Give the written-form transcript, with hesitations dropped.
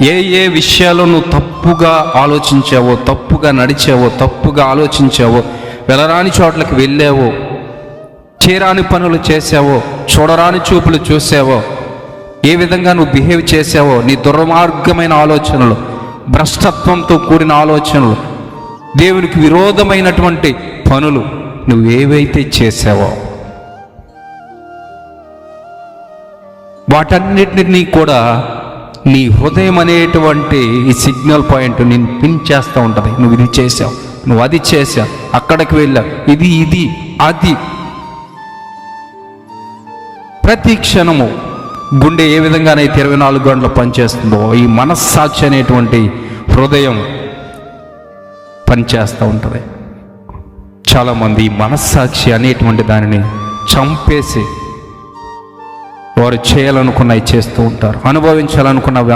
ఏ ఏ విషయాల్లో నువ్వు తప్పుగా ఆలోచించావో, తప్పుగా నడిచావో, తప్పుగా ఆలోచించావో, వెళ్ళరాని చోట్లకి వెళ్ళావో, చేరాని పనులు చేసావో, చూడరాని చూపులు చూసావో, ఏ విధంగా నువ్వు బిహేవ్ చేసావో, నీ దుర్మార్గమైన ఆలోచనలు, భ్రష్టత్వంతో కూడిన ఆలోచనలు, దేవునికి విరోధమైనటువంటి పనులు నువ్వు ఏవైతే చేసావో వాటన్నిటినీ కూడా నీ హృదయం అనేటువంటి ఈ సిగ్నల్ పాయింట్ నేను పిన్ చేస్తూ ఉంటుంది. నువ్వు ఇది చేసావు, నువ్వు అది చేసావు, అక్కడికి వెళ్ళావు, ఇది అది. ప్రతి క్షణము గుండె ఏ విధంగానైతే 24 గంటలు పనిచేస్తుందో ఈ మనస్సాక్షి అనేటువంటి హృదయం పనిచేస్తూ ఉంటుంది. చాలామంది ఈ మనస్సాక్షి అనేటువంటి దానిని చంపేసి వారు చేయాలనుకున్నవి చేస్తూ ఉంటారు, అనుభవించాలనుకున్నవి